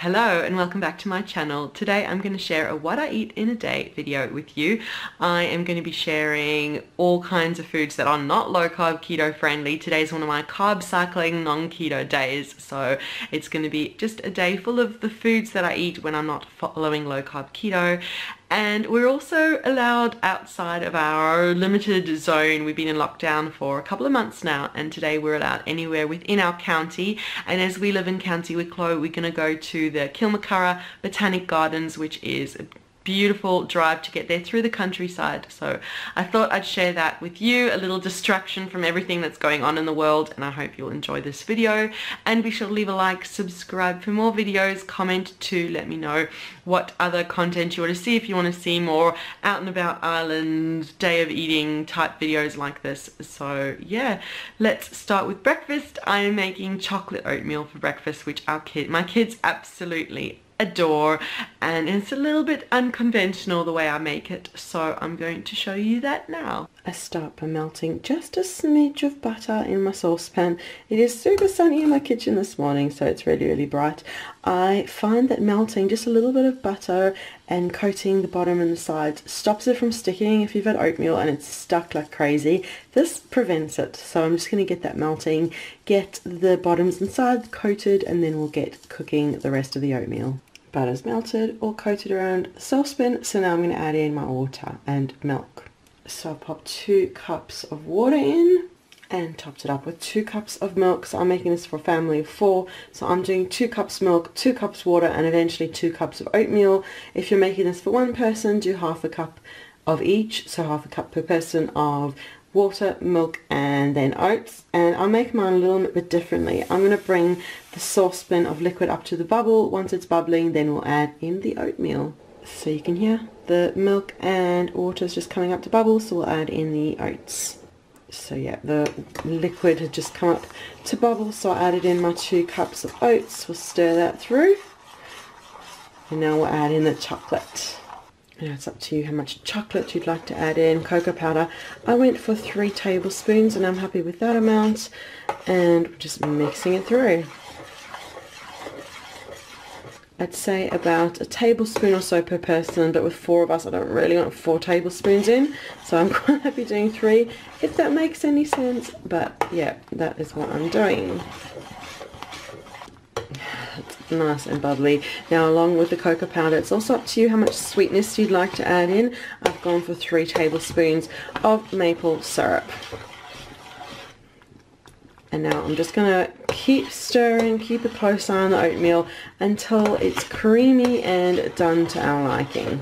Hello and welcome back to my channel. Today I'm going to share a what I eat in a day video with you. I am going to be sharing all kinds of foods that are not low carb keto friendly. Today's one of my carb cycling non-keto days, so it's going to be just a day full of the foods that I eat when I'm not following low carb keto. And we're also allowed outside of our limited zone. We've been in lockdown for a couple of months now, and today we're allowed anywhere within our county. And as we live in County Wicklow, we're going to go to the Kilmacarra Botanic Gardens, which is a beautiful drive to get there through the countryside. So I thought I'd share that with you, a little distraction from everything that's going on in the world, and I hope you'll enjoy this video. And be sure to leave a like, subscribe for more videos, comment to let me know what other content you want to see, if you want to see more out and about island, day of eating type videos like this. So yeah, let's start with breakfast. I am making chocolate oatmeal for breakfast, which my kids absolutely adore, and it's a little bit unconventional the way I make it, so I'm going to show you that now. I start by melting just a smidge of butter in my saucepan. It is super sunny in my kitchen this morning, so it's really bright. I find that melting just a little bit of butter and coating the bottom and the sides stops it from sticking. If you've had oatmeal and it's stuck like crazy, this prevents it. So I'm just going to get that melting, get the bottoms and sides coated, and then we'll get cooking the rest of the oatmeal. Butter's melted or coated around the saucepan, so now I'm going to add in my water and milk. So I'll pop 2 cups of water in and topped it up with 2 cups of milk. So I'm making this for a family of 4, so I'm doing 2 cups milk, 2 cups water, and eventually 2 cups of oatmeal. If you're making this for one person, do half a cup of each, so half a cup per person of water, milk, and then oats. And I'll make mine a little bit differently. I'm going to bring the saucepan of liquid up to the bubble. Once it's bubbling, then we'll add in the oatmeal. So you can hear the milk and water is just coming up to bubble, so we'll add in the oats. So yeah, the liquid had just come up to bubble, so I added in my 2 cups of oats. We'll stir that through, and now we'll add in the chocolate. Now it's up to you how much chocolate you'd like to add in. Cocoa powder, I went for 3 tablespoons, and I'm happy with that amount, and we're just mixing it through. I'd say about a tablespoon or so per person, but with 4 of us I don't really want 4 tablespoons in, so I'm quite happy doing 3, if that makes any sense. But yeah, that is what I'm doing. It's nice and bubbly. Now, along with the cocoa powder, it's also up to you how much sweetness you'd like to add in. I've gone for 3 tablespoons of maple syrup. And now I'm just going to keep stirring, keep a close eye on the oatmeal until it's creamy and done to our liking.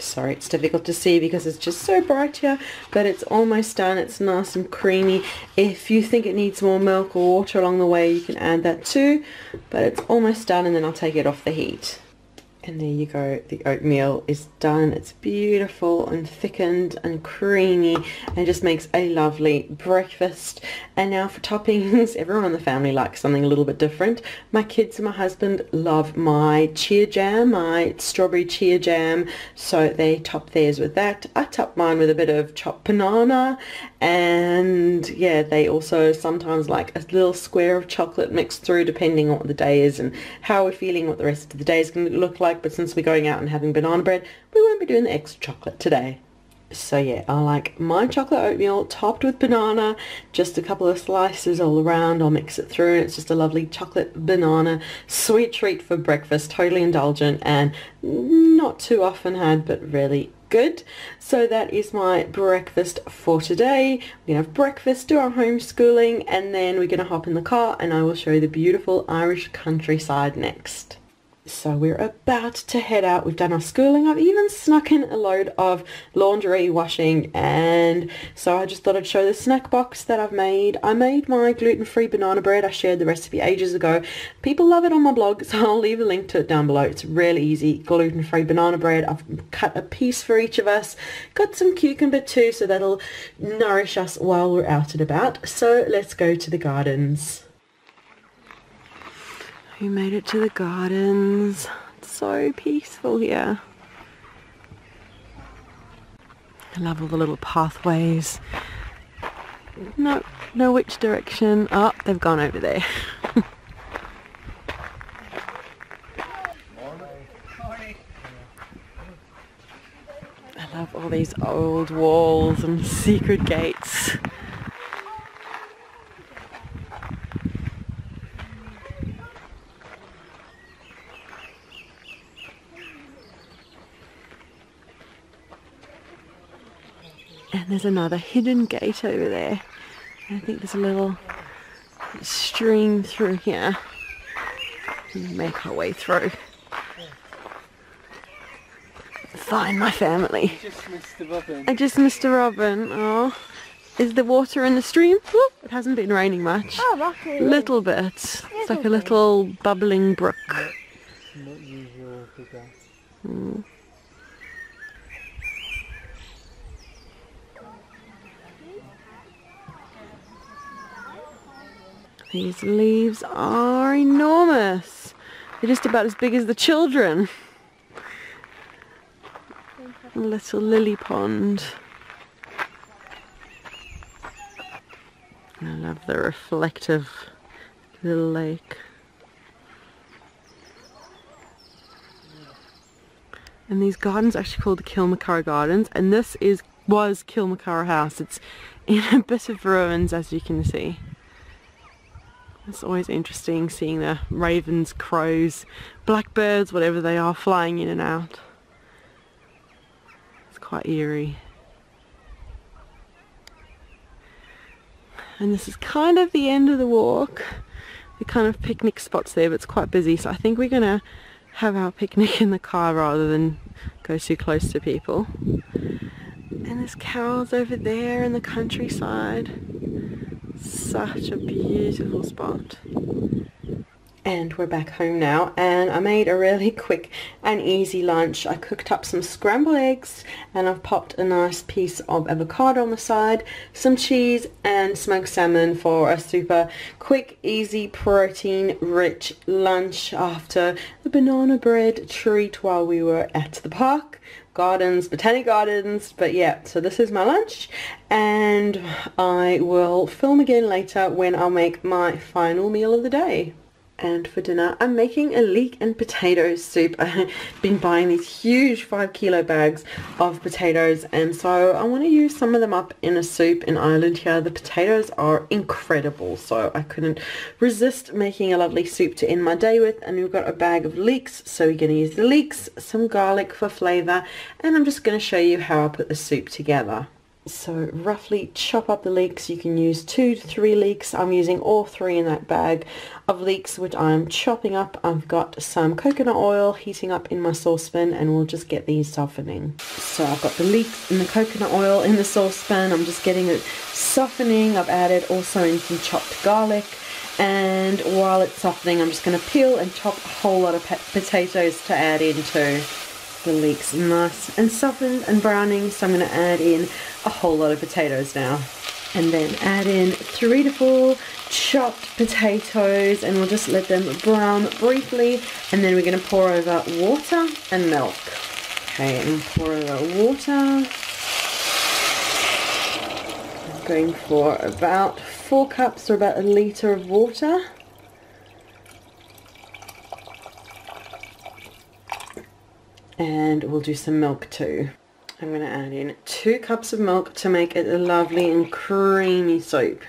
Sorry, it's difficult to see because it's just so bright here, but it's almost done. It's nice and creamy. If you think it needs more milk or water along the way, you can add that too, but it's almost done, and then I'll take it off the heat. And there you go, the oatmeal is done. It's beautiful and thickened and creamy, and just makes a lovely breakfast. And now for toppings, everyone in the family likes something a little bit different. My kids and my husband love my chia jam, my strawberry chia jam, so they top theirs with that. I top mine with a bit of chopped banana, and yeah, they also sometimes like a little square of chocolate mixed through, depending on what the day is and how we're feeling, what the rest of the day is going to look like. But since we're going out and having banana bread, we won't be doing the extra chocolate today. So yeah, I like my chocolate oatmeal topped with banana, just a couple of slices all around. I'll mix it through, and it's just a lovely chocolate banana sweet treat for breakfast. Totally indulgent and not too often had, but really good. So that is my breakfast for today. We're gonna have breakfast, do our homeschooling, and then we're gonna hop in the car and I will show you the beautiful Irish countryside next. So we're about to head out. We've done our schooling. I've even snuck in a load of laundry washing, and so I just thought I'd show the snack box that I've made. I made my gluten-free banana bread. I shared the recipe ages ago. People love it on my blog, so I'll leave a link to it down below. It's really easy, gluten-free banana bread. I've cut a piece for each of us. Got some cucumber too, so that'll nourish us while we're out and about. So let's go to the gardens. We made it to the gardens. It's so peaceful here. I love all the little pathways. Know which direction. Oh, they've gone over there. all these old walls and secret gates. And there's another hidden gate over there. I think there's a little stream through here. We'll make our way through. Find my family. I just missed a robin. Oh, is the water in the stream? Oh, it hasn't been raining much. Oh, lucky. Little bit. It's like a little bubbling brook. Not usual for that. Mm. These leaves are enormous. They're just about as big as the children. A little lily pond. I love the reflective little lake. And these gardens are actually called the Kilmacara Gardens, and this was Kilmacara House. It's in a bit of ruins, as you can see. It's always interesting seeing the ravens, crows, blackbirds, whatever they are, flying in and out. It's quite eerie. And this is kind of the end of the walk. The kind of picnic spots there, but it's quite busy, so I think we're gonna have our picnic in the car rather than go too close to people. And there's cows over there in the countryside. Such a beautiful spot. And we're back home now, and I made a really quick and easy lunch. I cooked up some scrambled eggs, and I've popped a nice piece of avocado on the side, some cheese and smoked salmon for a super quick, easy, protein rich lunch after the banana bread treat while we were at the park. Gardens, botanic gardens, but yeah, so this is my lunch, and I will film again later when I'll make my final meal of the day. And for dinner, I'm making a leek and potato soup. I've been buying these huge 5 kilo bags of potatoes, and so I want to use some of them up in a soup in Ireland here. The potatoes are incredible, so I couldn't resist making a lovely soup to end my day with. And we've got a bag of leeks, so we're going to use the leeks, some garlic for flavour, and I'm just going to show you how I put the soup together. So roughly chop up the leeks. You can use 2 to 3 leeks. I'm using all 3 in that bag of leeks, which I'm chopping up. I've got some coconut oil heating up in my saucepan, and we'll just get these softening. So I've got the leeks and the coconut oil in the saucepan. I'm just getting it softening. I've added also in some chopped garlic, and while it's softening, I'm just going to peel and chop a whole lot of potatoes to add into the leeks. Nice and softened and browning, so I'm going to add in a whole lot of potatoes now, and then add in 3 to 4 chopped potatoes, and we'll just let them brown briefly, and then we're going to pour over water and milk. Okay, and pour over water. I'm going for about 4 cups or about 1 litre of water. And we'll do some milk too. I'm going to add in 2 cups of milk to make it a lovely and creamy soup.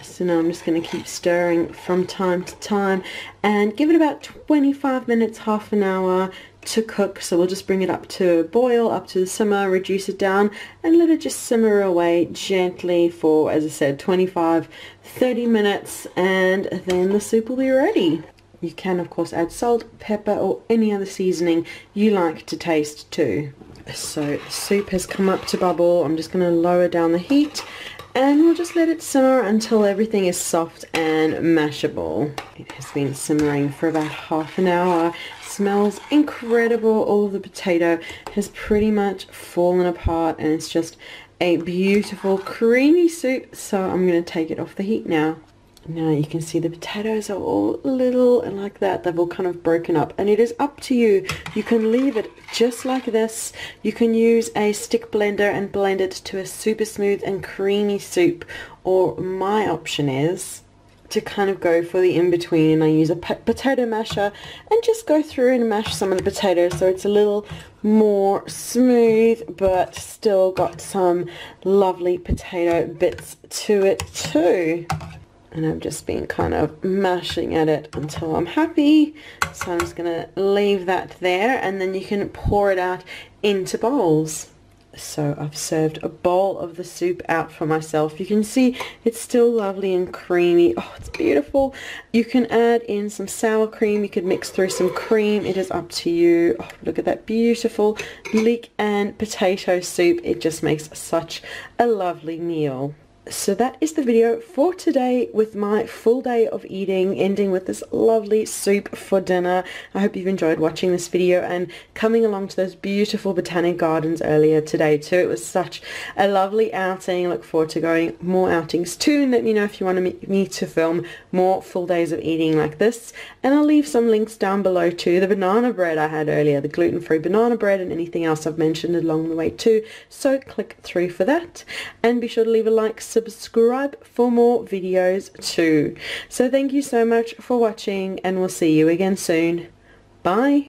So now I'm just going to keep stirring from time to time and give it about 25 minutes, half an hour to cook. So we'll just bring it up to a boil, up to the simmer, reduce it down, and let it just simmer away gently for, as I said, 25-30 minutes, and then the soup will be ready. You can of course add salt, pepper, or any other seasoning you like to taste too. So the soup has come up to bubble. I'm just going to lower down the heat, and we'll just let it simmer until everything is soft and mashable. It has been simmering for about half an hour. Smells incredible. All of the potato has pretty much fallen apart, and it's just a beautiful creamy soup. So I'm going to take it off the heat now. Now you can see the potatoes are all little and like that. They've all kind of broken up, and it is up to you. You can leave it just like this. You can use a stick blender and blend it to a super smooth and creamy soup, or my option is to kind of go for the in-between. I use a potato masher and just go through and mash some of the potatoes so it's a little more smooth but still got some lovely potato bits to it too. And I've just been kind of mashing at it until I'm happy. So I'm just going to leave that there, and then you can pour it out into bowls. So I've served a bowl of the soup out for myself. You can see it's still lovely and creamy. Oh, it's beautiful. You can add in some sour cream. You could mix through some cream. It is up to you. Oh, look at that beautiful leek and potato soup. It just makes such a lovely meal. So that is the video for today with my full day of eating, ending with this lovely soup for dinner. I hope you've enjoyed watching this video and coming along to those beautiful botanic gardens earlier today too. It was such a lovely outing. I look forward to going more outings too, and let me know if you want me to film more full days of eating like this. And I'll leave some links down below to the banana bread I had earlier, the gluten-free banana bread, and anything else I've mentioned along the way too. So click through for that, and be sure to leave a like, subscribe for more videos too. So thank you so much for watching, and we'll see you again soon. Bye.